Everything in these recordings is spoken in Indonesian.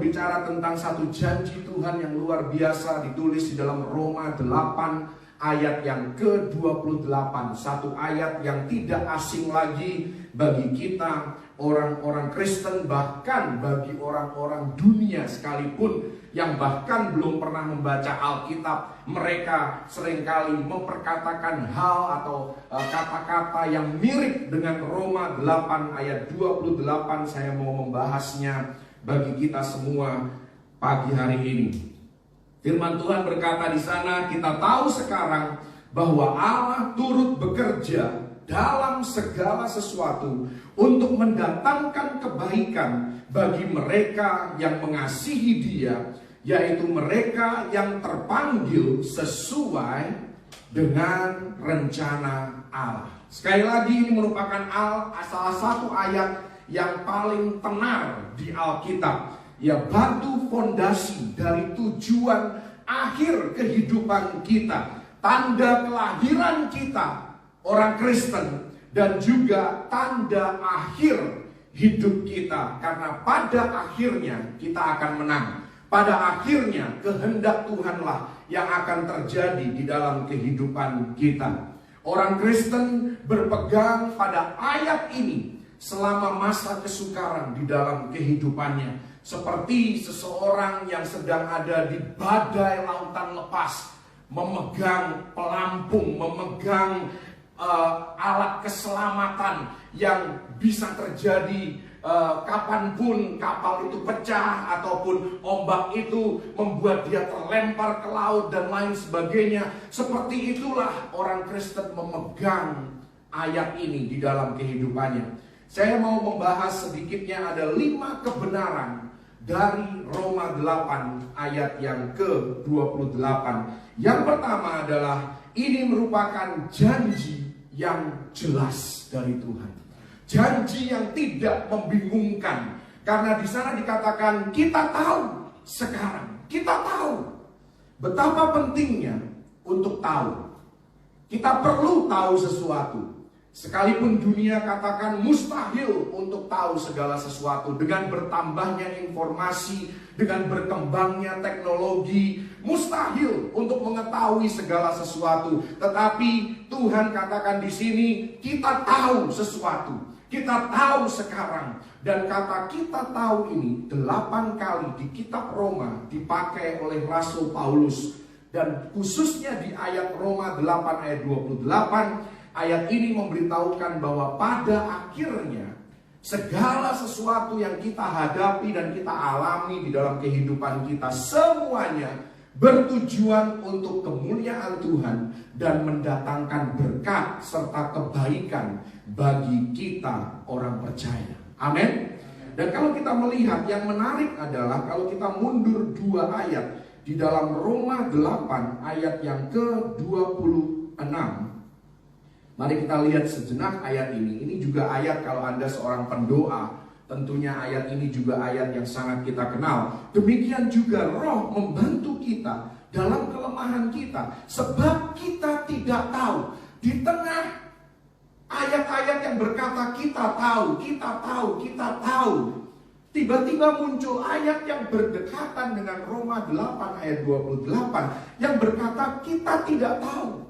berbicara tentang satu janji Tuhan yang luar biasa ditulis di dalam Roma 8 ayat yang ke-28. Satu ayat yang tidak asing lagi bagi kita orang-orang Kristen, bahkan bagi orang-orang dunia sekalipun yang bahkan belum pernah membaca Alkitab. Mereka seringkali memperkatakan hal atau kata-kata yang mirip dengan Roma 8 ayat 28. Saya mau membahasnya bagi kita semua pagi hari ini. Firman Tuhan berkata di sana, kita tahu sekarang bahwa Allah turut bekerja dalam segala sesuatu untuk mendatangkan kebaikan bagi mereka yang mengasihi Dia, yaitu mereka yang terpanggil sesuai dengan rencana Allah. Sekali lagi, ini merupakan salah satu ayat yang paling tenar di Alkitab. Ya, batu fondasi dari tujuan akhir kehidupan kita, tanda kelahiran kita orang Kristen, dan juga tanda akhir hidup kita. Karena pada akhirnya kita akan menang. Pada akhirnya kehendak Tuhanlah yang akan terjadi di dalam kehidupan kita. Orang Kristen berpegang pada ayat ini selama masa kesukaran di dalam kehidupannya. Seperti seseorang yang sedang ada di badai lautan lepas, memegang pelampung, memegang alat keselamatan yang bisa terjadi kapanpun kapal itu pecah ataupun ombak itu membuat dia terlempar ke laut dan lain sebagainya. Seperti itulah orang Kristen memegang ayat ini di dalam kehidupannya. Saya mau membahas sedikitnya ada 5 kebenaran dari Roma 8 ayat yang ke-28. Yang pertama adalah ini merupakan janji yang jelas dari Tuhan. Janji yang tidak membingungkan. Karena di sana dikatakan kita tahu sekarang. Kita tahu betapa pentingnya untuk tahu. Kita perlu tahu sesuatu. Sekalipun dunia katakan mustahil untuk tahu segala sesuatu. Dengan bertambahnya informasi, dengan berkembangnya teknologi, mustahil untuk mengetahui segala sesuatu. Tetapi Tuhan katakan di sini, kita tahu sesuatu. Kita tahu sekarang. Dan kata kita tahu ini 8 kali di kitab Roma dipakai oleh Rasul Paulus. Dan khususnya di ayat Roma 8 ayat 28, ayat ini memberitahukan bahwa pada akhirnya segala sesuatu yang kita hadapi dan kita alami di dalam kehidupan kita, semuanya bertujuan untuk kemuliaan Tuhan dan mendatangkan berkat serta kebaikan bagi kita orang percaya. Amin. Dan kalau kita melihat, yang menarik adalah kalau kita mundur 2 ayat di dalam Roma 8 ayat yang ke-26. Mari kita lihat sejenak ayat ini. Ini juga ayat kalau Anda seorang pendoa, tentunya ayat ini juga ayat yang sangat kita kenal. Demikian juga Roh membantu kita dalam kelemahan kita. Sebab kita tidak tahu. Di tengah ayat-ayat yang berkata kita tahu, kita tahu, kita tahu, tiba-tiba muncul ayat yang berdekatan dengan Roma 8 ayat 28 yang berkata kita tidak tahu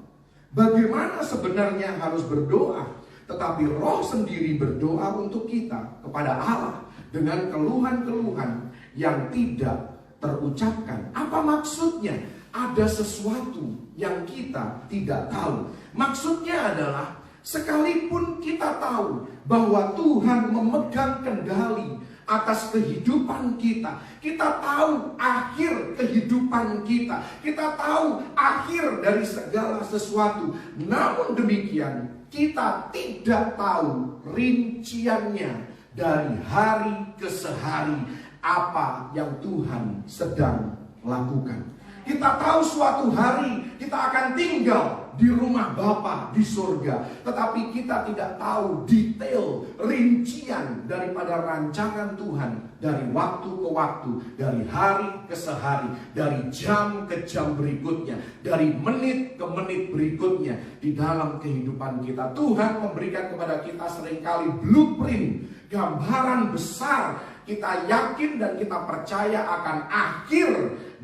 bagaimana sebenarnya harus berdoa. Tetapi Roh sendiri berdoa untuk kita kepada Allah dengan keluhan-keluhan yang tidak terucapkan. Apa maksudnya? Ada sesuatu yang kita tidak tahu. Maksudnya adalah sekalipun kita tahu bahwa Tuhan memegang kendali atas kehidupan kita, kita tahu akhir kehidupan kita, kita tahu akhir dari segala sesuatu. Namun demikian, kita tidak tahu rinciannya dari hari ke hari apa yang Tuhan sedang lakukan. Kita tahu suatu hari kita akan tinggal di rumah Bapa di surga. Tetapi kita tidak tahu detail, rincian daripada rancangan Tuhan. Dari waktu ke waktu, dari hari ke hari, dari jam ke jam berikutnya, dari menit ke menit berikutnya. Di dalam kehidupan kita, Tuhan memberikan kepada kita seringkali blueprint, gambaran besar kita yakin dan kita percaya akan akhir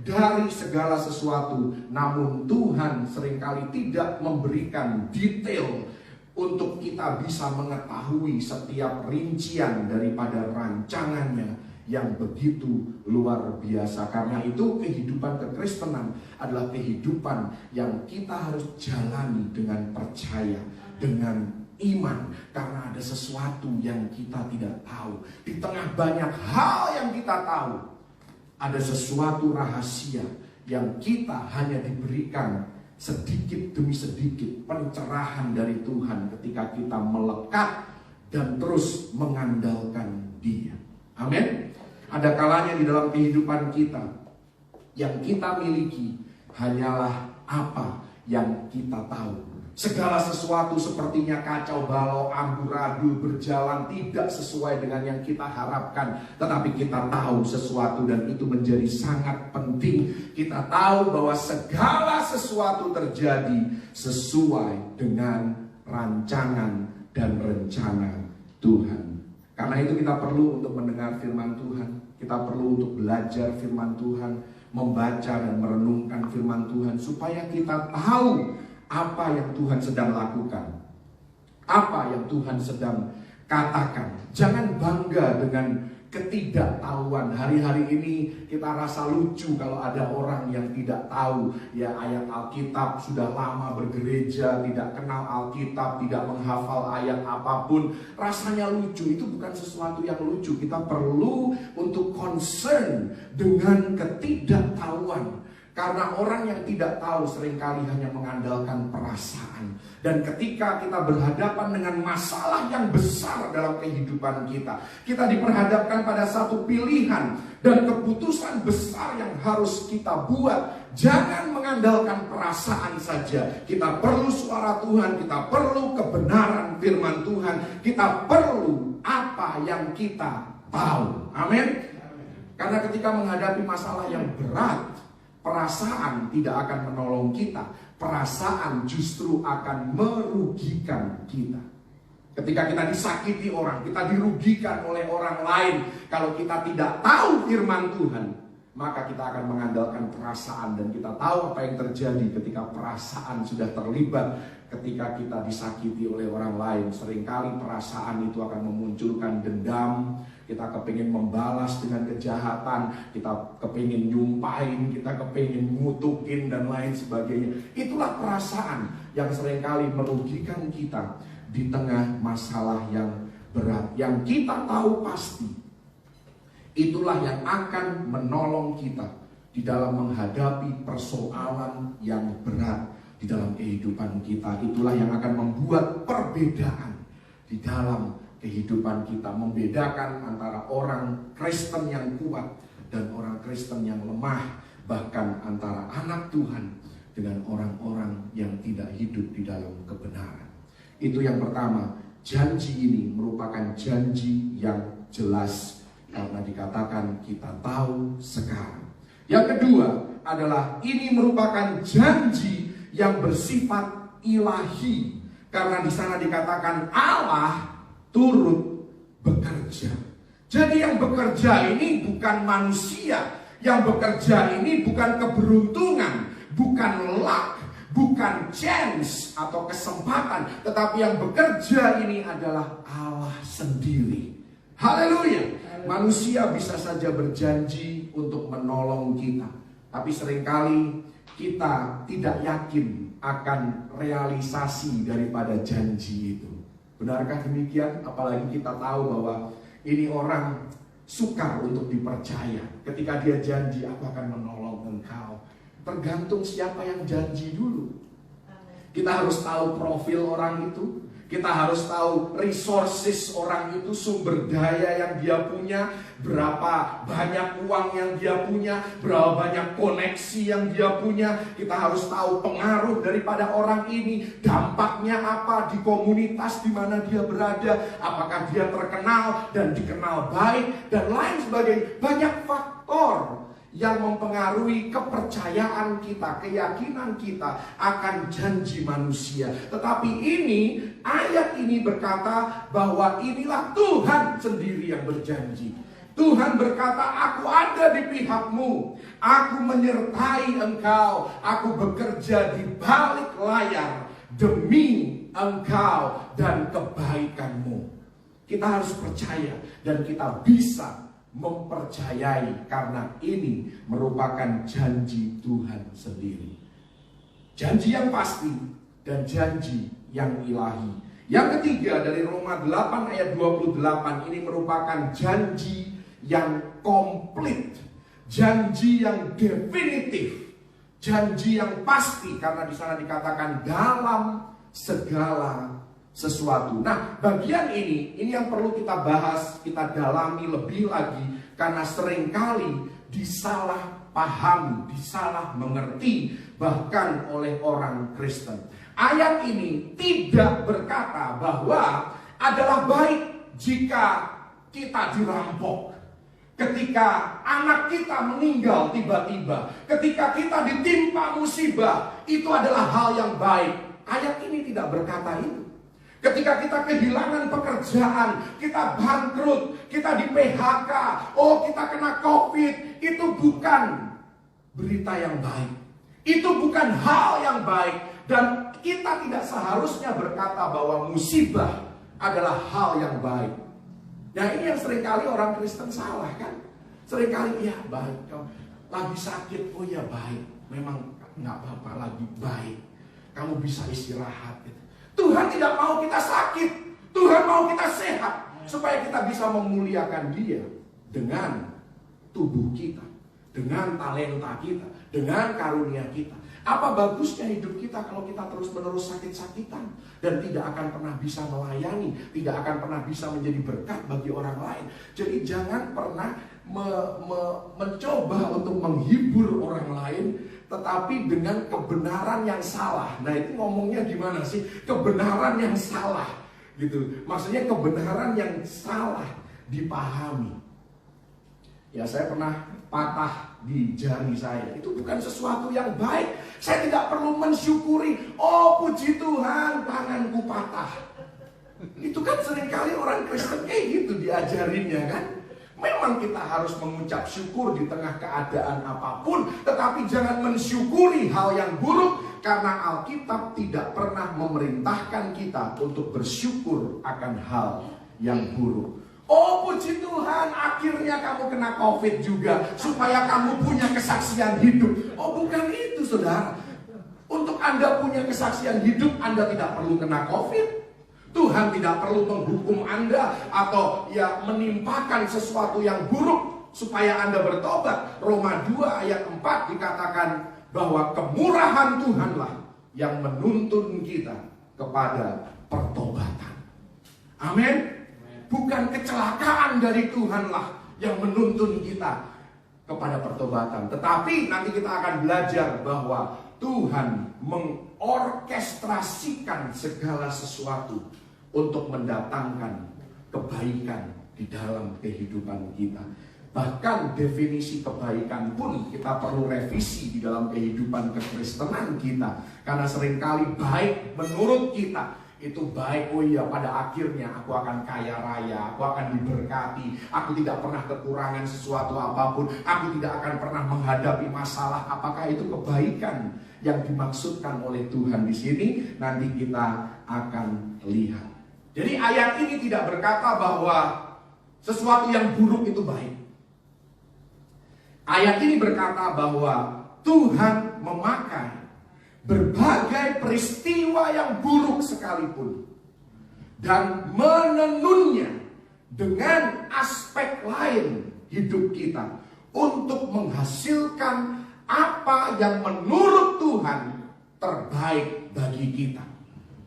dari segala sesuatu. Namun Tuhan seringkali tidak memberikan detail untuk kita bisa mengetahui setiap rincian daripada rancangannya yang begitu luar biasa. Karena itu kehidupan kekristenan adalah kehidupan yang kita harus jalani dengan percaya, dengan iman. Karena ada sesuatu yang kita tidak tahu. Di tengah banyak hal yang kita tahu, ada sesuatu rahasia yang kita hanya diberikan sedikit demi sedikit pencerahan dari Tuhan ketika kita melekat dan terus mengandalkan Dia. Amin. Ada kalanya di dalam kehidupan kita yang kita miliki hanyalah apa yang kita tahu. Segala sesuatu sepertinya kacau balau, amburadul, berjalan tidak sesuai dengan yang kita harapkan. Tetapi kita tahu sesuatu dan itu menjadi sangat penting. Kita tahu bahwa segala sesuatu terjadi sesuai dengan rancangan dan rencana Tuhan. Karena itu kita perlu untuk mendengar firman Tuhan. Kita perlu untuk belajar firman Tuhan, membaca dan merenungkan firman Tuhan, supaya kita tahu apa yang Tuhan sedang lakukan, apa yang Tuhan sedang katakan. Jangan bangga dengan ketidaktahuan. Hari-hari ini kita rasa lucu kalau ada orang yang tidak tahu ya ayat Alkitab, sudah lama bergereja, tidak kenal Alkitab, tidak menghafal ayat apapun. Rasanya lucu. Itu bukan sesuatu yang lucu. Kita perlu untuk concern dengan ketidaktahuan. Karena orang yang tidak tahu seringkali hanya mengandalkan perasaan. Dan ketika kita berhadapan dengan masalah yang besar dalam kehidupan kita, kita diperhadapkan pada satu pilihan dan keputusan besar yang harus kita buat. Jangan mengandalkan perasaan saja. Kita perlu suara Tuhan, kita perlu kebenaran firman Tuhan, kita perlu apa yang kita tahu. Amin. Karena ketika menghadapi masalah yang berat, perasaan tidak akan menolong kita. Perasaan justru akan merugikan kita. Ketika kita disakiti orang, kita dirugikan oleh orang lain. Kalau kita tidak tahu firman Tuhan, maka kita akan mengandalkan perasaan. Dan kita tahu apa yang terjadi ketika perasaan sudah terlibat. Ketika kita disakiti oleh orang lain, seringkali perasaan itu akan memunculkan dendam. Kita kepingin membalas dengan kejahatan, kita kepingin nyumpahin, kita kepingin ngutukin dan lain sebagainya. Itulah perasaan yang seringkali merugikan kita di tengah masalah yang berat. Yang kita tahu pasti, itulah yang akan menolong kita di dalam menghadapi persoalan yang berat di dalam kehidupan kita. Itulah yang akan membuat perbedaan di dalam kehidupan kita, membedakan antara orang Kristen yang kuat dan orang Kristen yang lemah, bahkan antara anak Tuhan dengan orang-orang yang tidak hidup di dalam kebenaran. Itu yang pertama. Janji ini merupakan janji yang jelas karena dikatakan kita tahu sekarang. Yang kedua adalah ini merupakan janji yang bersifat ilahi, karena di sana dikatakan Allah turut bekerja. Jadi yang bekerja ini bukan manusia. Yang bekerja ini bukan keberuntungan, bukan luck, bukan chance atau kesempatan. Tetapi yang bekerja ini adalah Allah sendiri. Haleluya. Manusia bisa saja berjanji untuk menolong kita, tapi seringkali kita tidak yakin akan realisasi daripada janji itu. Benarkah demikian? Apalagi kita tahu bahwa ini orang sukar untuk dipercaya. Ketika dia janji, aku akan menolong engkau. Tergantung siapa yang janji dulu. Kita harus tahu profil orang itu. Kita harus tahu resources orang itu, sumber daya yang dia punya, berapa banyak uang yang dia punya, berapa banyak koneksi yang dia punya. Kita harus tahu pengaruh daripada orang ini, dampaknya apa di komunitas di mana dia berada, apakah dia terkenal dan dikenal baik dan lain sebagainya. Banyak faktor yang mempengaruhi kepercayaan kita, keyakinan kita akan janji manusia. Tetapi ayat ini berkata bahwa inilah Tuhan sendiri yang berjanji. Tuhan berkata, aku ada di pihakmu, aku menyertai engkau, aku bekerja di balik layar demi engkau dan kebaikanmu. Kita harus percaya dan kita bisa mempercayai karena ini merupakan janji Tuhan sendiri. Janji yang pasti dan janji yang ilahi. Yang ketiga dari Roma 8 ayat 28 ini merupakan janji yang komplit, janji yang definitif, janji yang pasti karena di sana dikatakan dalam segala sesuatu. Nah, bagian ini yang perlu kita bahas, kita dalami lebih lagi karena seringkali disalahpahami, disalah mengerti bahkan oleh orang Kristen. Ayat ini tidak berkata bahwa adalah baik jika kita dirampok, ketika anak kita meninggal tiba-tiba, ketika kita ditimpa musibah, itu adalah hal yang baik. Ayat ini tidak berkata itu. Ketika kita kehilangan pekerjaan, kita bangkrut, kita di PHK, kita kena COVID, itu bukan berita yang baik. Itu bukan hal yang baik. Dan kita tidak seharusnya berkata bahwa musibah adalah hal yang baik. Nah, ini yang seringkali orang Kristen salah kan. Seringkali, ya baik, lagi sakit, oh ya baik, memang nggak apa-apa, lagi baik, kamu bisa istirahat gitu. Tuhan tidak mau kita sakit, Tuhan mau kita sehat, supaya kita bisa memuliakan Dia dengan tubuh kita, dengan talenta kita, dengan karunia kita. Apa bagusnya hidup kita kalau kita terus-menerus sakit-sakitan dan tidak akan pernah bisa melayani, tidak akan pernah bisa menjadi berkat bagi orang lain. Jadi jangan pernah mencoba untuk menghibur orang lain, tetapi dengan kebenaran yang salah. Nah, itu ngomongnya gimana sih? Kebenaran yang salah gitu. Maksudnya kebenaran yang salah dipahami. Ya, saya pernah patah di jari saya. Itu bukan sesuatu yang baik. Saya tidak perlu mensyukuri, oh puji Tuhan tanganku patah. Itu kan seringkali orang Kristen gitu diajarinnya kan. Memang kita harus mengucap syukur di tengah keadaan apapun, tetapi jangan mensyukuri hal yang buruk, karena Alkitab tidak pernah memerintahkan kita untuk bersyukur akan hal yang buruk. Oh puji Tuhan, akhirnya kamu kena COVID juga, supaya kamu punya kesaksian hidup. Oh bukan itu saudara. Untuk Anda punya kesaksian hidup, Anda tidak perlu kena COVID. Tuhan tidak perlu menghukum Anda atau ya menimpakan sesuatu yang buruk supaya Anda bertobat. Roma 2 ayat 4 dikatakan bahwa kemurahan Tuhanlah yang menuntun kita kepada pertobatan. Amin. Bukan kecelakaan dari Tuhanlah yang menuntun kita kepada pertobatan. Tetapi nanti kita akan belajar bahwa Tuhan mengorkestrasikan segala sesuatu untuk mendatangkan kebaikan di dalam kehidupan kita. Bahkan definisi kebaikan pun kita perlu revisi di dalam kehidupan kekristenan kita. Karena seringkali baik menurut kita itu baik, oh iya pada akhirnya aku akan kaya raya, aku akan diberkati, aku tidak pernah kekurangan sesuatu apapun, aku tidak akan pernah menghadapi masalah. Apakah itu kebaikan yang dimaksudkan oleh Tuhan di sini? Nanti kita akan lihat. Jadi ayat ini tidak berkata bahwa sesuatu yang buruk itu baik. Ayat ini berkata bahwa Tuhan memakai berbagai peristiwa yang buruk sekalipun dan menenunnya dengan aspek lain hidup kita untuk menghasilkan apa yang menurut Tuhan terbaik bagi kita.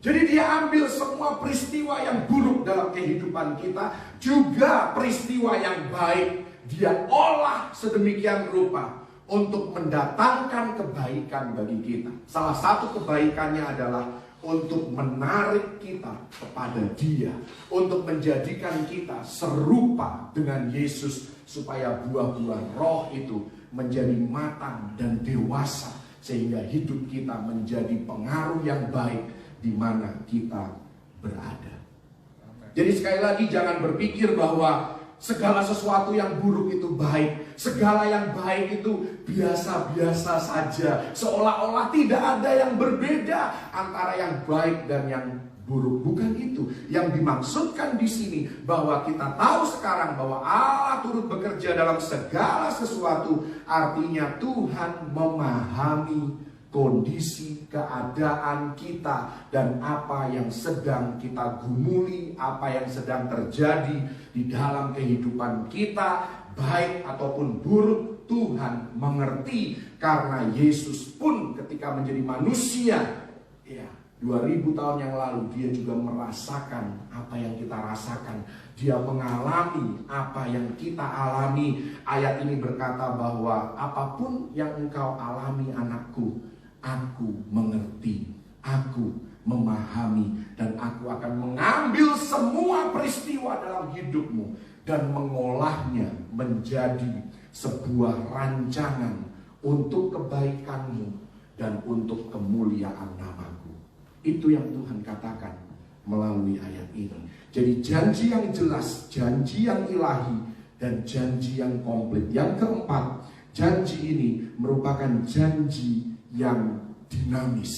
Jadi dia ambil semua peristiwa yang buruk dalam kehidupan kita, juga peristiwa yang baik, dia olah sedemikian rupa untuk mendatangkan kebaikan bagi kita. Salah satu kebaikannya adalah untuk menarik kita kepada Dia, untuk menjadikan kita serupa dengan Yesus, supaya buah-buah roh itu menjadi matang dan dewasa, sehingga hidup kita menjadi pengaruh yang baik di mana kita berada. Jadi sekali lagi jangan berpikir bahwa segala sesuatu yang buruk itu baik, segala yang baik itu biasa-biasa saja, seolah-olah tidak ada yang berbeda antara yang baik dan yang buruk. Bukan itu yang dimaksudkan di sini, bahwa kita tahu sekarang bahwa Allah turut bekerja dalam segala sesuatu, artinya Tuhan memahami kondisi keadaan kita dan apa yang sedang kita gumuli, apa yang sedang terjadi di dalam kehidupan kita, baik ataupun buruk. Tuhan mengerti, karena Yesus pun ketika menjadi manusia, ya 2000 tahun yang lalu, dia juga merasakan apa yang kita rasakan. Dia mengalami apa yang kita alami. Ayat ini berkata bahwa apapun yang engkau alami anakku, aku mengerti, aku memahami, dan aku akan mengambil semua peristiwa dalam hidupmu dan mengolahnya menjadi sebuah rancangan untuk kebaikanmu dan untuk kemuliaan namaku. Itu yang Tuhan katakan melalui ayat ini. Jadi janji yang jelas, janji yang ilahi, dan janji yang komplit. Yang keempat, janji ini merupakan janji yang dinamis.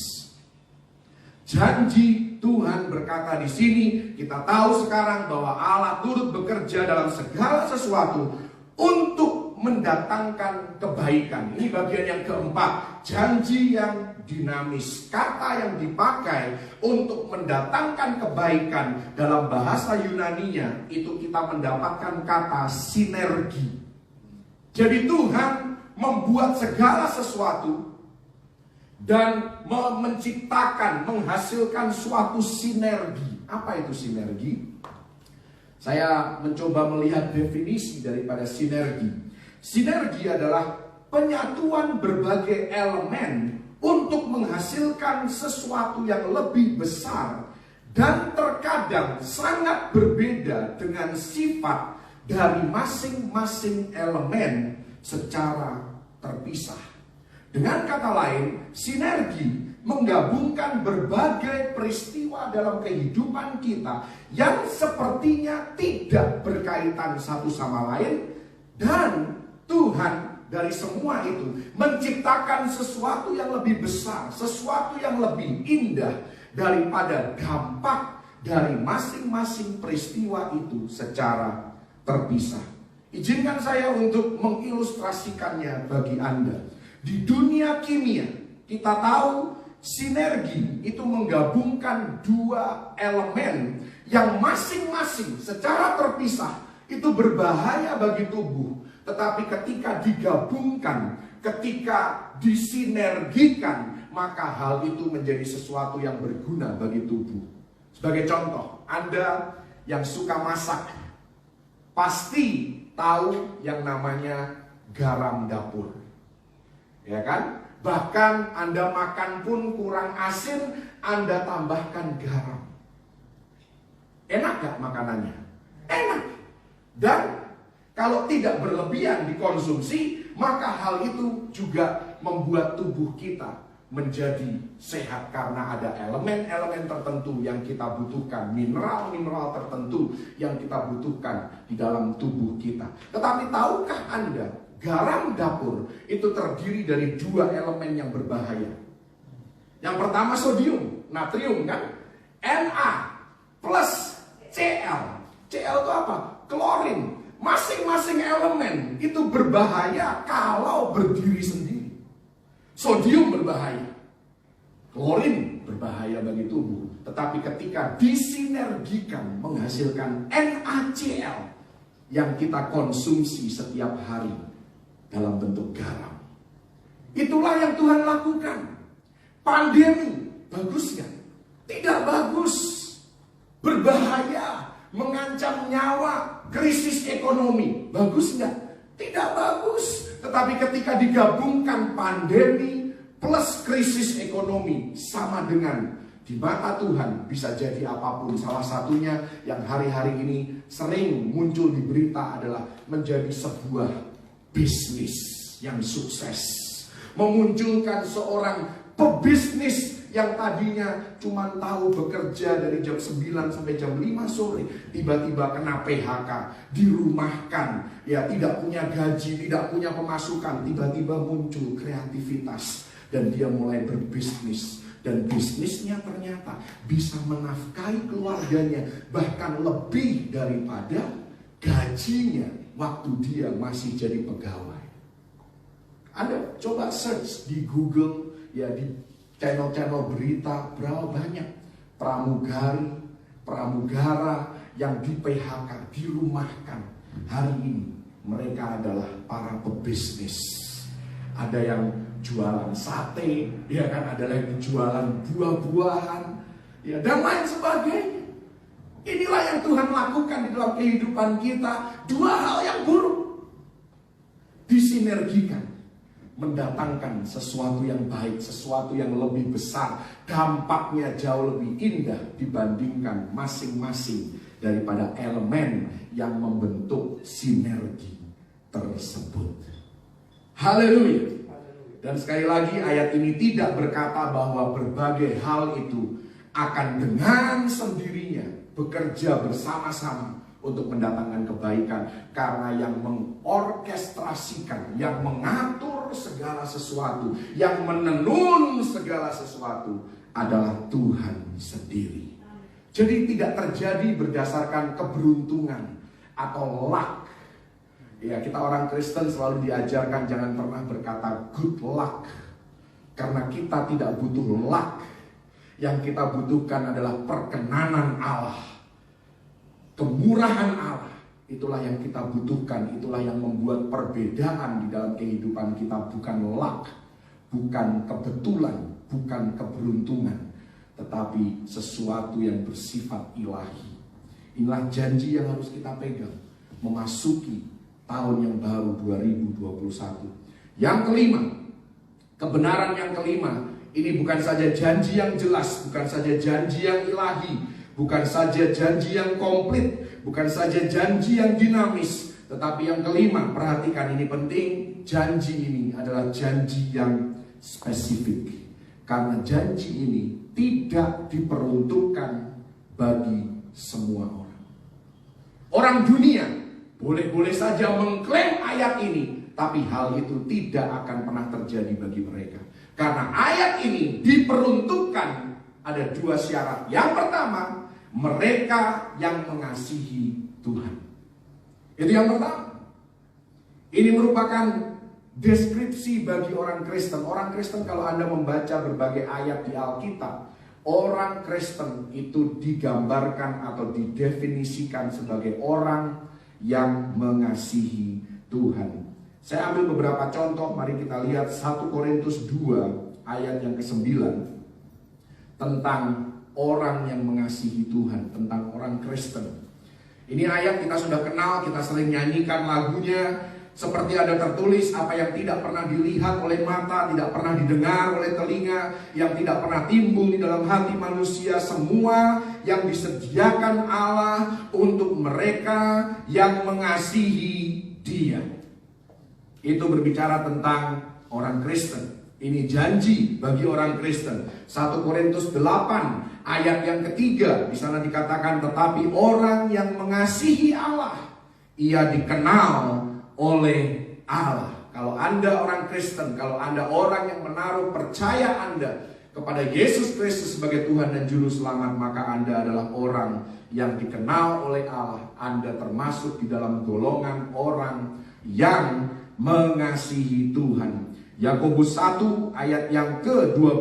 Janji Tuhan berkata di sini, kita tahu sekarang bahwa Allah turut bekerja dalam segala sesuatu untuk mendatangkan kebaikan. Ini bagian yang keempat, janji yang dinamis. Kata yang dipakai untuk mendatangkan kebaikan dalam bahasa Yunaninya itu kita mendapatkan kata sinergi. Jadi Tuhan membuat segala sesuatu dan menciptakan, menghasilkan suatu sinergi. Apa itu sinergi? Saya mencoba melihat definisi daripada sinergi. Sinergi adalah penyatuan berbagai elemen untuk menghasilkan sesuatu yang lebih besar dan terkadang sangat berbeda dengan sifat dari masing-masing elemen secara terpisah. Dengan kata lain, sinergi menggabungkan berbagai peristiwa dalam kehidupan kita yang sepertinya tidak berkaitan satu sama lain, dan Tuhan dari semua itu menciptakan sesuatu yang lebih besar, sesuatu yang lebih indah daripada dampak dari masing-masing peristiwa itu secara terpisah. Izinkan saya untuk mengilustrasikannya bagi Anda. Di dunia kimia, kita tahu sinergi itu menggabungkan dua elemen yang masing-masing secara terpisah itu berbahaya bagi tubuh. Tetapi ketika digabungkan, ketika disinergikan, maka hal itu menjadi sesuatu yang berguna bagi tubuh. Sebagai contoh, Anda yang suka masak pasti tahu yang namanya garam dapur. Ya kan? Bahkan Anda makan pun kurang asin, Anda tambahkan garam. Enak gak makanannya? Enak. Dan kalau tidak berlebihan dikonsumsi, maka hal itu juga membuat tubuh kita menjadi sehat, karena ada elemen-elemen tertentu yang kita butuhkan, mineral-mineral tertentu yang kita butuhkan di dalam tubuh kita. Tetapi tahukah Anda, garam dapur itu terdiri dari dua elemen yang berbahaya. Yang pertama sodium, natrium kan? Na plus Cl. Cl itu apa? Klorin. Masing-masing elemen itu berbahaya kalau berdiri sendiri. Sodium berbahaya, klorin berbahaya bagi tubuh. Tetapi ketika disinergikan menghasilkan NaCl yang kita konsumsi setiap hari dalam bentuk garam. Itulah yang Tuhan lakukan. Pandemi, bagus kan? Tidak bagus. Berbahaya, mengancam nyawa, krisis ekonomi. Bagus nggak? Tidak bagus. Tetapi ketika digabungkan pandemi plus krisis ekonomi, sama dengan di mata Tuhan bisa jadi apapun. Salah satunya yang hari-hari ini sering muncul di berita adalah menjadi sebuah bisnis yang sukses, memunculkan seorang pebisnis yang tadinya cuma tahu bekerja dari jam 9 sampai jam 5 sore, tiba-tiba kena PHK, dirumahkan, ya tidak punya gaji, tidak punya pemasukan, tiba-tiba muncul kreativitas dan dia mulai berbisnis. Dan bisnisnya ternyata bisa menafkahi keluarganya, bahkan lebih daripada gajinya waktu dia masih jadi pegawai. Anda coba search di Google, ya di channel-channel berita, berapa banyak pramugara yang di PHK, dirumahkan. Hari ini mereka adalah para pebisnis. Ada yang jualan sate, ya kan, ada yang jualan buah-buahan, ya, dan lain sebagainya. Inilah yang Tuhan lakukan di dalam kehidupan kita. Dua hal yang buruk disinergikan, mendatangkan sesuatu yang baik, sesuatu yang lebih besar, dampaknya jauh lebih indah dibandingkan masing-masing daripada elemen yang membentuk sinergi tersebut. Haleluya. Dan sekali lagi ayat ini tidak berkata bahwa berbagai hal itu akan dengan sendirinya bekerja bersama-sama untuk mendatangkan kebaikan, karena yang mengorkestrasikan, yang mengatur segala sesuatu, yang menenun segala sesuatu adalah Tuhan sendiri. Jadi tidak terjadi berdasarkan keberuntungan atau luck. Ya, kita orang Kristen selalu diajarkan jangan pernah berkata good luck, karena kita tidak butuh luck. Yang kita butuhkan adalah perkenanan Allah, kemurahan Allah. Itulah yang kita butuhkan, itulah yang membuat perbedaan di dalam kehidupan kita. Bukan luck, bukan kebetulan, bukan keberuntungan, tetapi sesuatu yang bersifat ilahi. Inilah janji yang harus kita pegang memasuki tahun yang baru 2021. Yang kelima, kebenaran yang kelima, ini bukan saja janji yang jelas, bukan saja janji yang ilahi, bukan saja janji yang komplit, bukan saja janji yang dinamis, tetapi yang kelima, perhatikan ini penting, janji ini adalah janji yang spesifik. Karena janji ini tidak diperuntukkan bagi semua orang. Orang dunia boleh-boleh saja mengklaim ayat ini, tapi hal itu tidak akan pernah terjadi bagi mereka. Karena ayat ini diperuntukkan ada dua syarat. Yang pertama, mereka yang mengasihi Tuhan. Itu yang pertama. Ini merupakan deskripsi bagi orang Kristen. Orang Kristen, kalau Anda membaca berbagai ayat di Alkitab, orang Kristen itu digambarkan atau didefinisikan sebagai orang yang mengasihi Tuhan. Saya ambil beberapa contoh, mari kita lihat 1 Korintus 2 ayat yang ke-9 tentang orang yang mengasihi Tuhan, tentang orang Kristen. Ini ayat kita sudah kenal, kita sering nyanyikan lagunya. Seperti ada tertulis, apa yang tidak pernah dilihat oleh mata, tidak pernah didengar oleh telinga, yang tidak pernah timbul di dalam hati manusia, semua yang disediakan Allah untuk mereka yang mengasihi Dia. Itu berbicara tentang orang Kristen. Ini janji bagi orang Kristen. 1 Korintus 8 ayat yang ketiga, di sana dikatakan, tetapi orang yang mengasihi Allah, ia dikenal oleh Allah. Kalau Anda orang Kristen, kalau Anda orang yang menaruh percaya Anda kepada Yesus Kristus sebagai Tuhan dan Juru Selamat, maka Anda adalah orang yang dikenal oleh Allah. Anda termasuk di dalam golongan orang yang mengasihi Tuhan. Yakobus 1 ayat yang ke-12.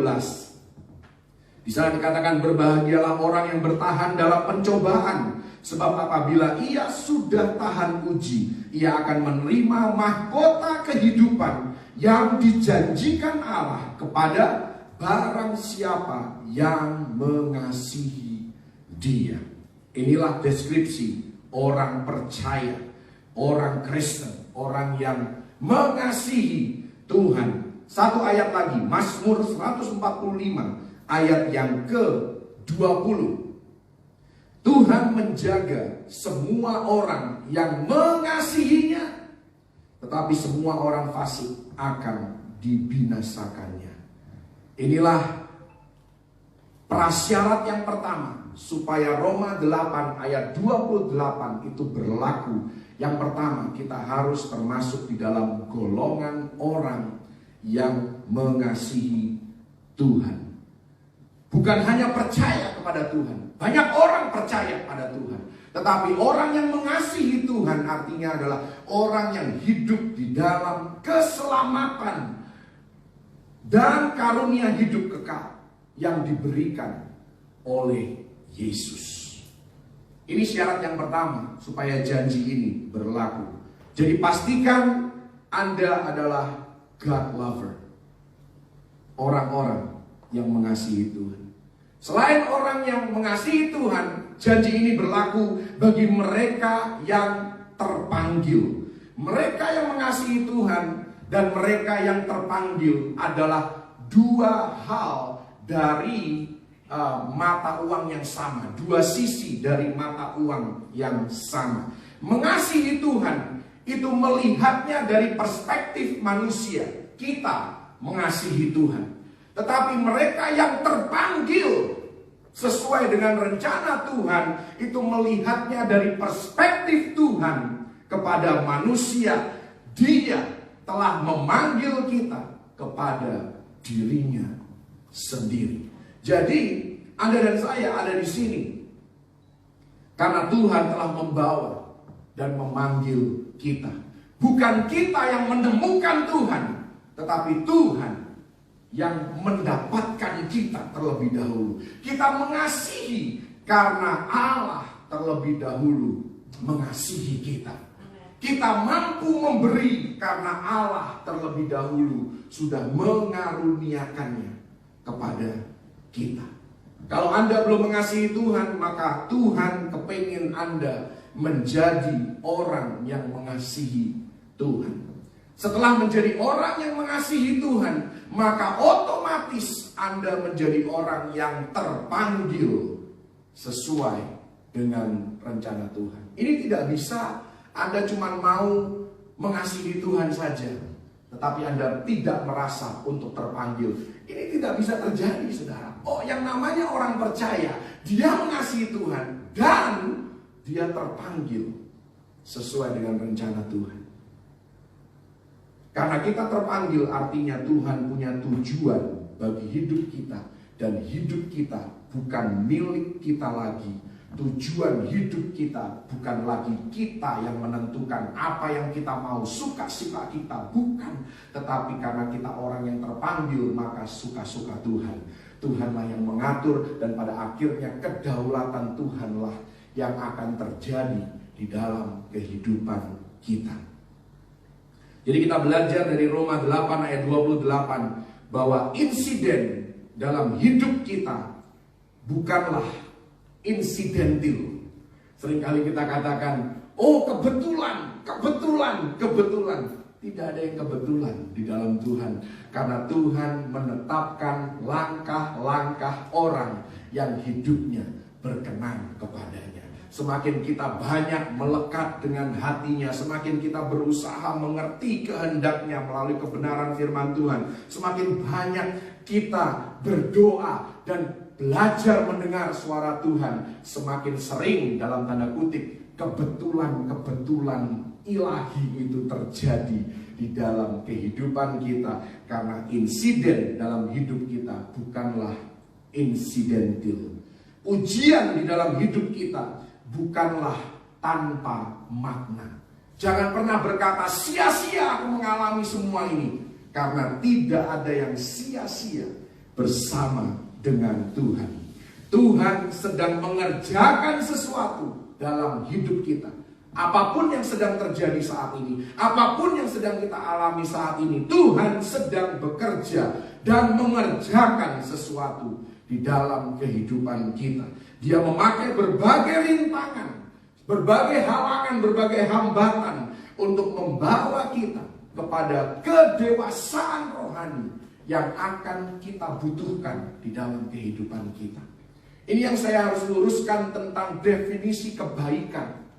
Di sana dikatakan, berbahagialah orang yang bertahan dalam pencobaan, sebab apabila ia sudah tahan uji, ia akan menerima mahkota kehidupan yang dijanjikan Allah kepada barang siapa yang mengasihi Dia. Inilah deskripsi orang percaya, orang Kristen, orang yang mengasihi Tuhan. Satu ayat lagi, Mazmur 145 ayat yang ke-20. Tuhan menjaga semua orang yang mengasihinya, tetapi semua orang fasik akan dibinasakannya. Inilah Prasyarat yang pertama supaya Roma 8 ayat 28 itu berlaku. Yang pertama, kita harus termasuk di dalam golongan orang yang mengasihi Tuhan. Bukan hanya percaya kepada Tuhan. Banyak orang percaya pada Tuhan. Tetapi orang yang mengasihi Tuhan artinya adalah orang yang hidup di dalam keselamatan dan karunia hidup kekal yang diberikan oleh Yesus. Ini syarat yang pertama supaya janji ini berlaku. Jadi pastikan Anda adalah God lover. Orang-orang yang mengasihi Tuhan. Selain orang yang mengasihi Tuhan, janji ini berlaku bagi mereka yang terpanggil. Mereka yang mengasihi Tuhan dan mereka yang terpanggil adalah dua hal dari mata uang yang sama. Dua sisi dari mata uang yang sama. Mengasihi Tuhan itu melihatnya dari perspektif manusia. Kita mengasihi Tuhan. Tetapi mereka yang terpanggil sesuai dengan rencana Tuhan itu melihatnya dari perspektif Tuhan kepada manusia. Dia telah memanggil kita kepada dirinya sendiri. Jadi Anda dan saya ada di sini karena Tuhan telah membawa dan memanggil kita. Bukan kita yang menemukan Tuhan, tetapi Tuhan yang mendapatkan kita terlebih dahulu. Kita mengasihi karena Allah terlebih dahulu mengasihi kita. Kita mampu memberi karena Allah terlebih dahulu sudah mengaruniakannya kepada kita. Kalau Anda belum mengasihi Tuhan, maka Tuhan kepingin Anda menjadi orang yang mengasihi Tuhan. Setelah menjadi orang yang mengasihi Tuhan, maka otomatis Anda menjadi orang yang terpanggil sesuai dengan rencana Tuhan. Ini tidak bisa Anda cuma mau mengasihi Tuhan saja, tetapi Anda tidak merasa untuk terpanggil. Ini tidak bisa terjadi, saudara. Oh, yang namanya orang percaya, dia mengasihi Tuhan dan dia terpanggil sesuai dengan rencana Tuhan. Karena kita terpanggil artinya Tuhan punya tujuan bagi hidup kita. Dan hidup kita bukan milik kita lagi. Tujuan hidup kita bukan lagi kita yang menentukan apa yang kita mau, suka-suka kita, bukan. Tetapi karena kita orang yang terpanggil, maka suka-suka Tuhan. Tuhanlah yang mengatur dan pada akhirnya kedaulatan Tuhanlah yang akan terjadi di dalam kehidupan kita. Jadi kita belajar dari Roma 8 ayat 28 bahwa insiden dalam hidup kita bukanlah insidentil. Seringkali kita katakan, oh kebetulan. Tidak ada yang kebetulan di dalam Tuhan. Karena Tuhan menetapkan langkah-langkah orang yang hidupnya berkenan kepadanya. Semakin kita banyak melekat dengan hatinya, semakin kita berusaha mengerti kehendaknya melalui kebenaran firman Tuhan, semakin banyak kita berdoa dan belajar mendengar suara Tuhan, semakin sering dalam tanda kutip kebetulan ilahi itu terjadi di dalam kehidupan kita. Karena insiden dalam hidup kita bukanlah insidentil. Ujian di dalam hidup kita bukanlah tanpa makna. Jangan pernah berkata sia-sia aku mengalami semua ini. Karena tidak ada yang sia-sia bersama dengan Tuhan. Tuhan sedang mengerjakan sesuatu dalam hidup kita. Apapun yang sedang terjadi saat ini, apapun yang sedang kita alami saat ini, Tuhan sedang bekerja dan mengerjakan sesuatu di dalam kehidupan kita. Dia memakai berbagai rintangan, berbagai halangan, berbagai hambatan untuk membawa kita kepada kedewasaan rohani yang akan kita butuhkan di dalam kehidupan kita. Ini yang saya harus luruskan tentang definisi kebaikan.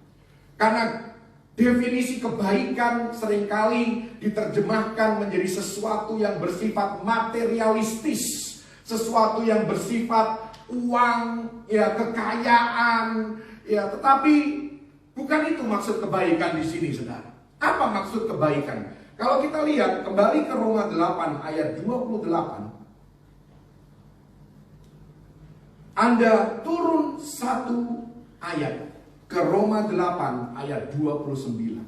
Karena definisi kebaikan seringkali diterjemahkan menjadi sesuatu yang bersifat materialistis, sesuatu yang bersifat uang, ya kekayaan, ya tetapi bukan itu maksud kebaikan di sini, saudara. Apa maksud kebaikan? Kalau kita lihat kembali ke Roma 8 ayat 28, Anda turun satu ayat ke Roma 8 ayat 29.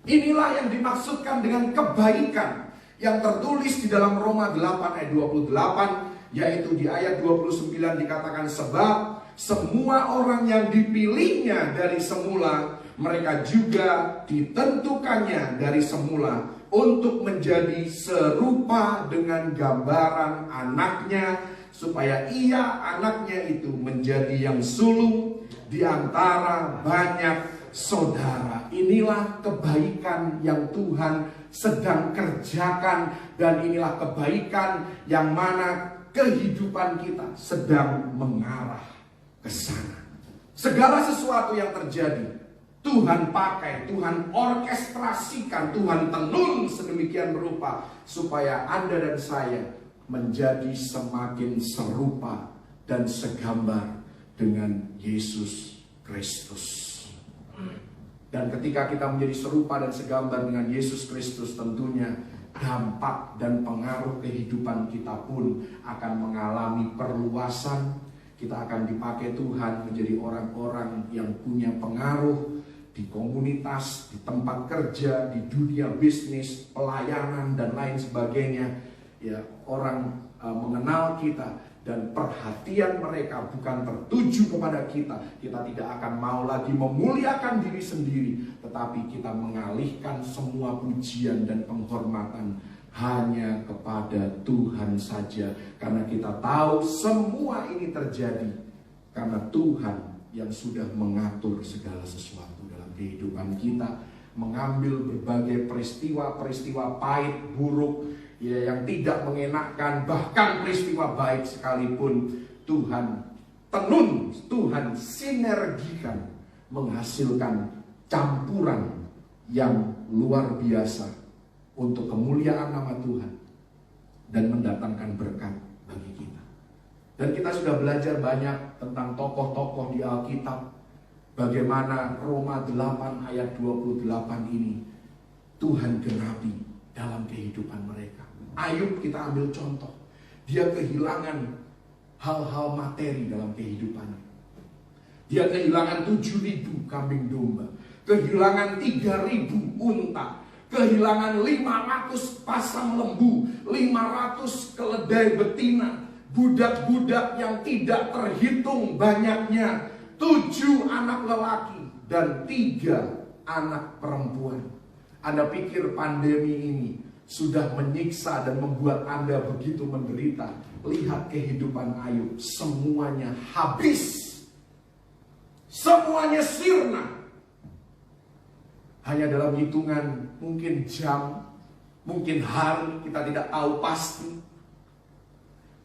Inilah yang dimaksudkan dengan kebaikan yang tertulis di dalam Roma 8 ayat 28, yaitu di ayat 29 dikatakan, sebab semua orang yang dipilihnya dari semula, mereka juga ditentukannya dari semula untuk menjadi serupa dengan gambaran anaknya, supaya ia, anaknya itu, menjadi yang sulung di antara banyak saudara. Inilah kebaikan yang Tuhan sedang kerjakan, dan inilah kebaikan yang mana kehidupan kita sedang mengarah ke sana. Segala sesuatu yang terjadi, Tuhan pakai, Tuhan orkestrasikan, Tuhan tenun sedemikian rupa supaya Anda dan saya menjadi semakin serupa dan segambar dengan Yesus Kristus. Dan ketika kita menjadi serupa dan segambar dengan Yesus Kristus, tentunya dampak dan pengaruh kehidupan kita pun akan mengalami perluasan. Kita akan dipakai Tuhan menjadi orang-orang yang punya pengaruh di komunitas, di tempat kerja, di dunia bisnis, pelayanan, dan lain sebagainya. Ya, orang mengenal kita, dan perhatian mereka bukan tertuju kepada kita. Kita tidak akan mau lagi memuliakan diri sendiri, tetapi kita mengalihkan semua pujian dan penghormatan hanya kepada Tuhan saja. Karena kita tahu semua ini terjadi karena Tuhan yang sudah mengatur segala sesuatu dalam kehidupan kita, mengambil berbagai peristiwa-peristiwa pahit, buruk, ya, yang tidak mengenakkan, bahkan peristiwa baik sekalipun, Tuhan tenun, Tuhan sinergikan, menghasilkan campuran yang luar biasa untuk kemuliaan nama Tuhan dan mendatangkan berkat bagi kita. Dan kita sudah belajar banyak tentang tokoh-tokoh di Alkitab, bagaimana Roma 8 ayat 28 ini Tuhan genapi dalam kehidupan mereka. Ayub kita ambil contoh. Dia kehilangan hal-hal materi dalam kehidupannya. Dia kehilangan 7.000 kambing domba, kehilangan 3.000 unta, kehilangan 500 pasang lembu, 500 keledai betina, budak-budak yang tidak terhitung banyaknya, 7 anak lelaki dan 3 anak perempuan. Anda pikir pandemi ini sudah menyiksa dan membuat Anda begitu menderita? Lihat kehidupan Ayub, semuanya habis, semuanya sirna. Hanya dalam hitungan mungkin jam, mungkin hari, kita tidak tahu pasti.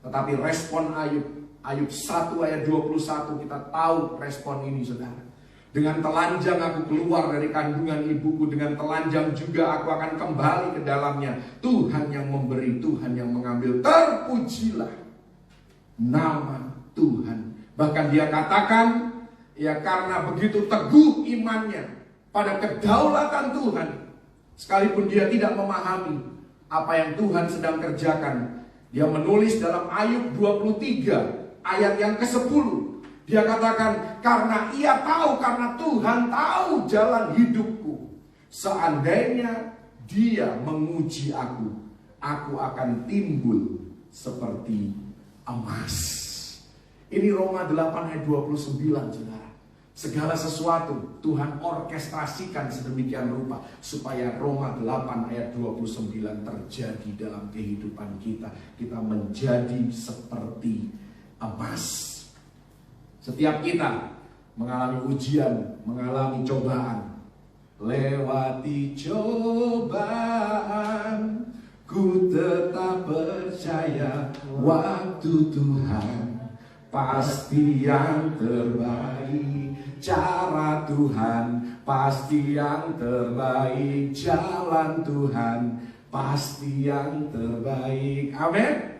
Tetapi respon Ayub, Ayub 1 ayat 21, kita tahu respon ini, saudara. Dengan telanjang aku keluar dari kandungan ibuku, dengan telanjang juga aku akan kembali ke dalamnya. Tuhan yang memberi, Tuhan yang mengambil. Terpujilah nama Tuhan. Bahkan dia katakan, ya, karena begitu teguh imannya pada kedaulatan Tuhan, sekalipun dia tidak memahami apa yang Tuhan sedang kerjakan, dia menulis dalam Ayub 23 ayat yang ke-10. Dia katakan, karena ia tahu, karena Tuhan tahu jalan hidupku. Seandainya dia menguji aku, aku akan timbul seperti emas. Ini Roma 8 ayat 29, saudara. Segala sesuatu Tuhan orkestrasikan sedemikian rupa supaya Roma 8 ayat 29 terjadi dalam kehidupan kita. Kita menjadi seperti emas. Setiap kita mengalami ujian, mengalami cobaan. Lewati cobaan, ku tetap percaya waktu Tuhan pasti yang terbaik. Cara Tuhan pasti yang terbaik. Jalan Tuhan pasti yang terbaik. Amin.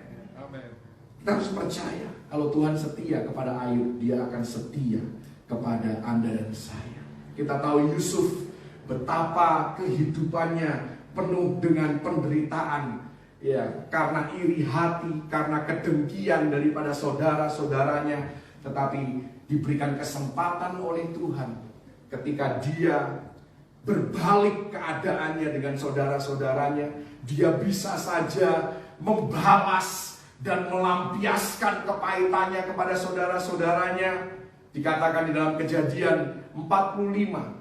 Kita harus percaya kalau Tuhan setia kepada Ayub, Dia akan setia kepada Anda dan saya. Kita tahu Yusuf betapa kehidupannya penuh dengan penderitaan, ya, karena iri hati, karena kedengkian daripada saudara-saudaranya. Tetapi diberikan kesempatan oleh Tuhan ketika dia berbalik keadaannya dengan saudara-saudaranya, dia bisa saja membalas dan melampiaskan kepahitannya kepada saudara-saudaranya. Dikatakan di dalam Kejadian 45,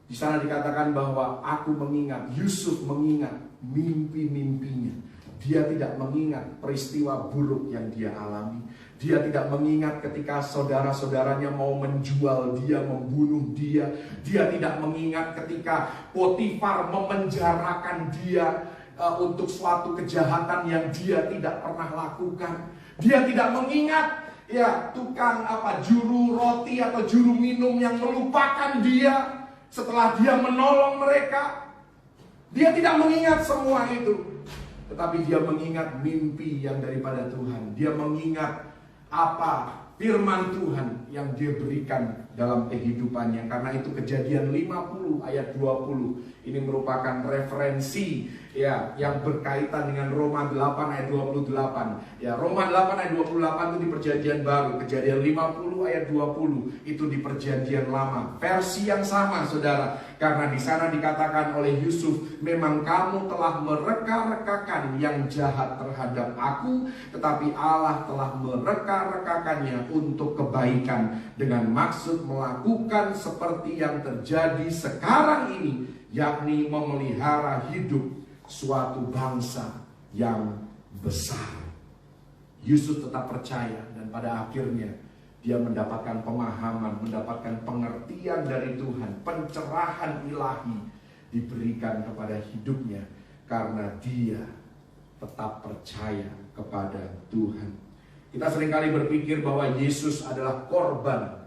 di sana dikatakan bahwa aku mengingat, Yusuf mengingat mimpi-mimpinya. Dia tidak mengingat peristiwa buruk yang dia alami. Dia tidak mengingat ketika saudara-saudaranya mau menjual dia, membunuh dia. Dia tidak mengingat ketika Potifar memenjarakan dia untuk suatu kejahatan yang dia tidak pernah lakukan. Dia tidak mengingat, ya, tukang juru roti atau juru minum yang melupakan dia setelah dia menolong mereka. Dia tidak mengingat semua itu, tetapi dia mengingat mimpi yang daripada Tuhan. Dia mengingat apa firman Tuhan yang dia berikan dalam kehidupannya. Karena itu Kejadian 50 ayat 20 ini merupakan referensi, ya, yang berkaitan dengan Roma 8 ayat 28. Ya, Roma 8 ayat 28 itu di Perjanjian Baru, Kejadian 50 ayat 20 itu di Perjanjian Lama. Versi yang sama, Saudara. Karena di sana dikatakan oleh Yusuf, memang kamu telah mereka-rekakan yang jahat terhadap aku, tetapi Allah telah mereka-rekakannya untuk kebaikan dengan maksud melakukan seperti yang terjadi sekarang ini, yakni memelihara hidup suatu bangsa yang besar. Yusuf tetap percaya dan pada akhirnya dia mendapatkan pemahaman, mendapatkan pengertian dari Tuhan, pencerahan ilahi diberikan kepada hidupnya karena dia tetap percaya kepada Tuhan. Kita seringkali berpikir bahwa Yesus adalah korban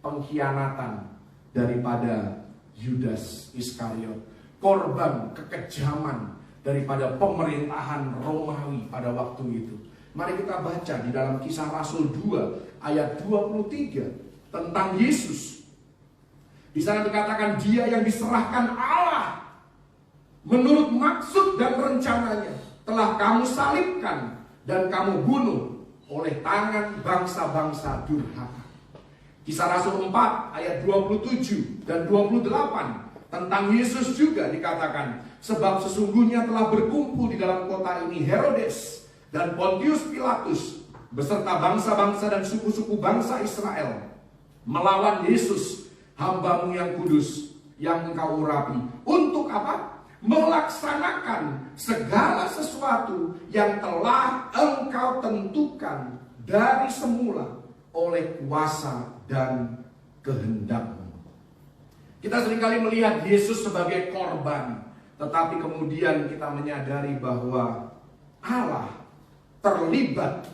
pengkhianatan daripada Yudas Iskariot, korban kekejaman daripada pemerintahan Romawi pada waktu itu. Mari kita baca di dalam Kisah Rasul 2 ayat 23 tentang Yesus. Di sana dikatakan dia yang diserahkan Allah menurut maksud dan rencananya telah kamu salibkan dan kamu bunuh oleh tangan bangsa-bangsa durhaka. Kisah Rasul 4 ayat 27 dan 28 tentang Yesus juga dikatakan, sebab sesungguhnya telah berkumpul di dalam kota ini Herodes dan Pontius Pilatus beserta bangsa-bangsa dan suku-suku bangsa Israel melawan Yesus, hamba-Mu yang kudus, yang Engkau urapi. Untuk apa? Melaksanakan segala sesuatu yang telah Engkau tentukan dari semula oleh kuasa dan kehendak-Mu. Kita seringkali melihat Yesus sebagai korban, tetapi kemudian kita menyadari bahwa Allah terlibat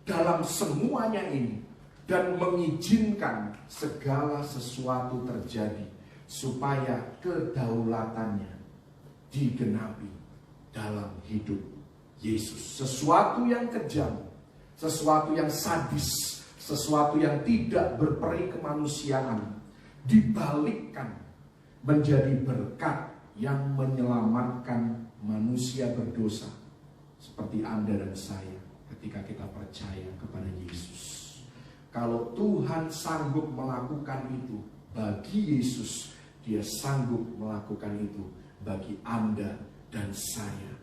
dalam semuanya ini dan mengizinkan segala sesuatu terjadi supaya kedaulatannya digenapi dalam hidup Yesus. Sesuatu yang kejam, sesuatu yang sadis, sesuatu yang tidak berperi kemanusiaan dibalikkan menjadi berkat yang menyelamatkan manusia berdosa seperti Anda dan saya ketika kita percaya kepada Yesus. Kalau Tuhan sanggup melakukan itu bagi Yesus, Dia sanggup melakukan itu bagi Anda dan saya.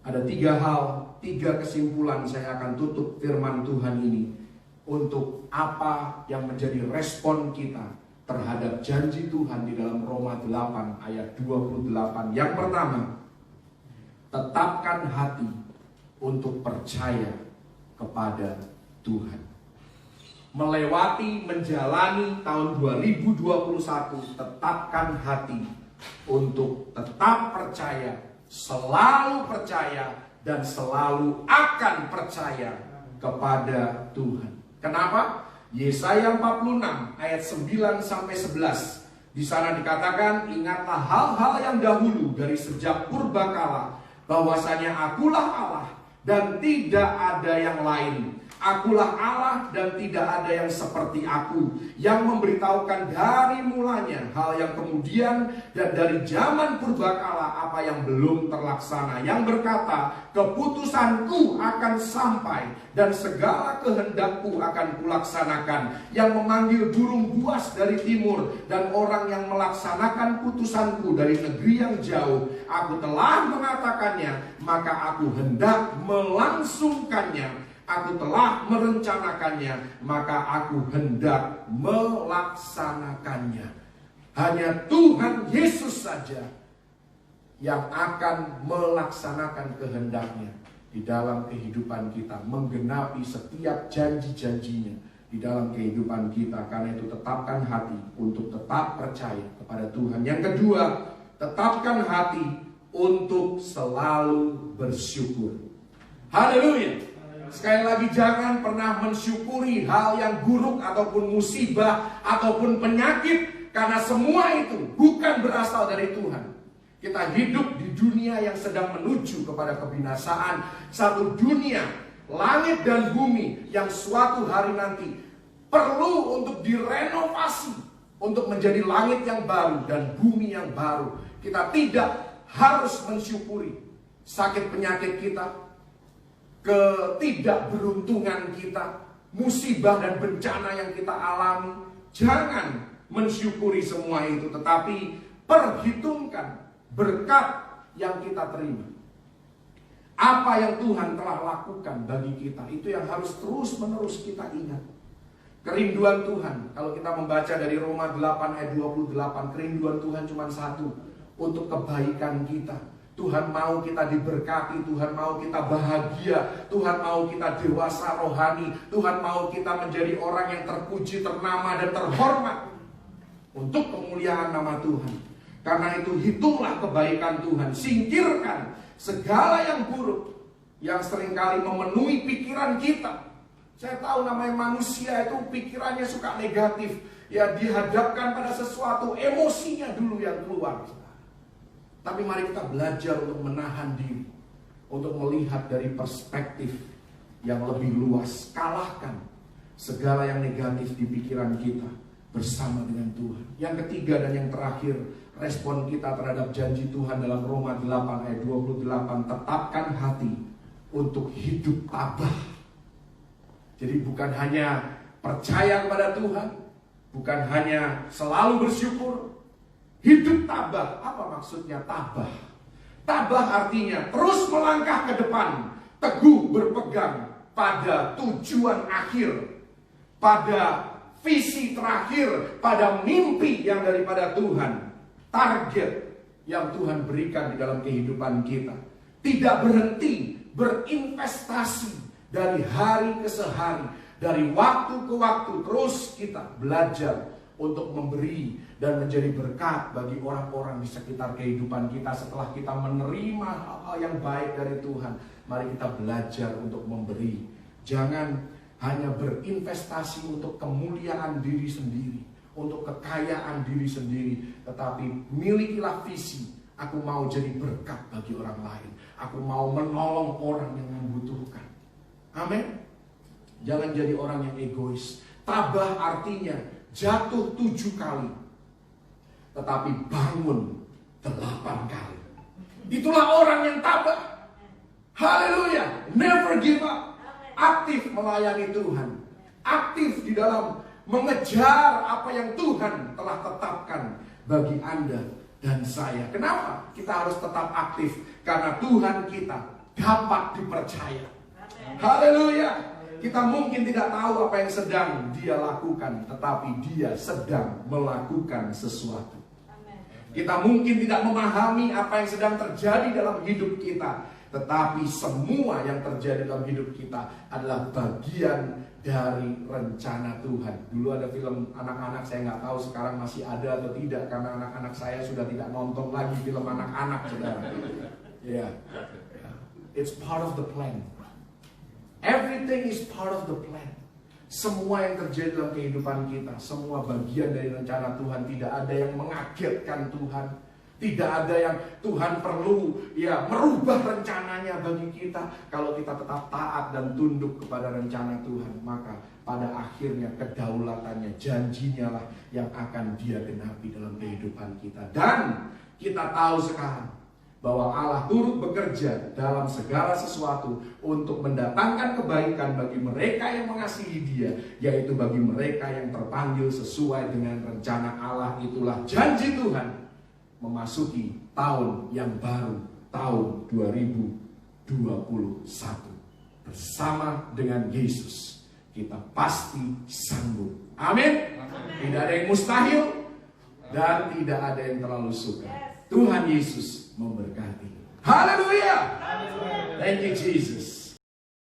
Ada 3 hal, 3 kesimpulan saya akan tutup firman Tuhan ini. Untuk apa yang menjadi respon kita terhadap janji Tuhan di dalam Roma 8 ayat 28. Yang pertama, tetapkan hati untuk percaya kepada Tuhan. Melewati, menjalani tahun 2021, tetapkan hati untuk tetap percaya, selalu percaya, dan selalu akan percaya kepada Tuhan. Kenapa? Yesaya 46 ayat 9-11. Di sana dikatakan, ingatlah hal-hal yang dahulu dari sejak purbakala, bahwasanya akulah Allah dan tidak ada yang lain. Akulah Allah dan tidak ada yang seperti aku, yang memberitahukan dari mulanya hal yang kemudian dan dari zaman purbakala apa yang belum terlaksana, yang berkata, keputusanku akan sampai dan segala kehendakku akan kulaksanakan, yang memanggil burung buas dari timur dan orang yang melaksanakan putusanku dari negeri yang jauh. Aku telah mengatakannya, maka aku hendak melangsungkannya. Aku telah merencanakannya, maka aku hendak melaksanakannya. Hanya Tuhan Yesus saja yang akan melaksanakan kehendaknya di dalam kehidupan kita, menggenapi setiap janji-janjinya di dalam kehidupan kita. Karena itu tetapkan hati untuk tetap percaya kepada Tuhan. Yang kedua, tetapkan hati untuk selalu bersyukur. Haleluya. Sekali lagi, jangan pernah mensyukuri hal yang buruk ataupun musibah ataupun penyakit, karena semua itu bukan berasal dari Tuhan. Kita hidup di dunia yang sedang menuju kepada kebinasaan, satu dunia langit dan bumi yang suatu hari nanti perlu untuk direnovasi untuk menjadi langit yang baru dan bumi yang baru. Kita tidak harus mensyukuri sakit penyakit kita, ketidakberuntungan kita, musibah dan bencana yang kita alami. Jangan mensyukuri semua itu, tetapi perhitungkan berkat yang kita terima. Apa yang Tuhan telah lakukan bagi kita, itu yang harus terus-menerus kita ingat. Kerinduan Tuhan, kalau kita membaca dari Roma 8 ayat 28, kerinduan Tuhan cuma satu, untuk kebaikan kita. Tuhan mau kita diberkati, Tuhan mau kita bahagia, Tuhan mau kita dewasa rohani, Tuhan mau kita menjadi orang yang terpuji, ternama dan terhormat untuk kemuliaan nama Tuhan. Karena itu hitunglah kebaikan Tuhan, singkirkan segala yang buruk yang seringkali memenuhi pikiran kita. Saya tahu namanya manusia itu pikirannya suka negatif, ya dihadapkan pada sesuatu, emosinya dulu yang keluar. Tapi mari kita belajar untuk menahan diri, untuk melihat dari perspektif yang lebih luas. Kalahkan segala yang negatif di pikiran kita bersama dengan Tuhan. Yang ketiga dan yang terakhir, respon kita terhadap janji Tuhan dalam Roma 8 ayat 28, tetapkan hati untuk hidup tabah. Jadi bukan hanya percaya kepada Tuhan, bukan hanya selalu bersyukur, hidup tabah. Apa maksudnya tabah? Tabah artinya terus melangkah ke depan, teguh berpegang pada tujuan akhir, pada visi terakhir, pada mimpi yang daripada Tuhan, target yang Tuhan berikan di dalam kehidupan kita. Tidak berhenti berinvestasi dari hari ke sehari, dari waktu ke waktu, terus kita belajar untuk memberi dan menjadi berkat bagi orang-orang di sekitar kehidupan kita. Setelah kita menerima hal-hal yang baik dari Tuhan, mari kita belajar untuk memberi. Jangan hanya berinvestasi untuk kemuliaan diri sendiri, untuk kekayaan diri sendiri, tetapi milikilah visi. Aku mau jadi berkat bagi orang lain, aku mau menolong orang yang membutuhkan. Amin. Jangan jadi orang yang egois. Tabah artinya jatuh 7 kali, tetapi bangun 8 kali. Itulah orang yang tabah. Haleluya. Never give up. Aktif melayani Tuhan, aktif di dalam mengejar apa yang Tuhan telah tetapkan bagi Anda dan saya. Kenapa kita harus tetap aktif? Karena Tuhan kita dapat dipercaya. Haleluya. Kita mungkin tidak tahu apa yang sedang Dia lakukan, tetapi Dia sedang melakukan sesuatu. Kita mungkin tidak memahami apa yang sedang terjadi dalam hidup kita, tetapi semua yang terjadi dalam hidup kita adalah bagian dari rencana Tuhan. Dulu ada film anak-anak, saya nggak tahu sekarang masih ada atau tidak, karena anak-anak saya sudah tidak nonton lagi film anak-anak, saudara. Yeah. It's part of the plan. Everything is part of the plan. Semua yang terjadi dalam kehidupan kita, semua bagian dari rencana Tuhan. Tidak ada yang mengagetkan Tuhan. Tidak ada yang Tuhan perlu merubah rencananya bagi kita. Kalau kita tetap taat dan tunduk kepada rencana Tuhan, maka pada akhirnya kedaulatannya, janjinya lah yang akan Dia genapi dalam kehidupan kita. Dan kita tahu sekarang bahwa Allah turut bekerja dalam segala sesuatu untuk mendatangkan kebaikan bagi mereka yang mengasihi Dia, yaitu bagi mereka yang terpanggil sesuai dengan rencana Allah. Itulah janji Tuhan memasuki tahun yang baru, tahun 2021. Bersama dengan Yesus kita pasti sanggup. Amin. Tidak ada yang mustahil dan tidak ada yang terlalu suka. Tuhan Yesus memberkati. Haleluya. Thank you Jesus.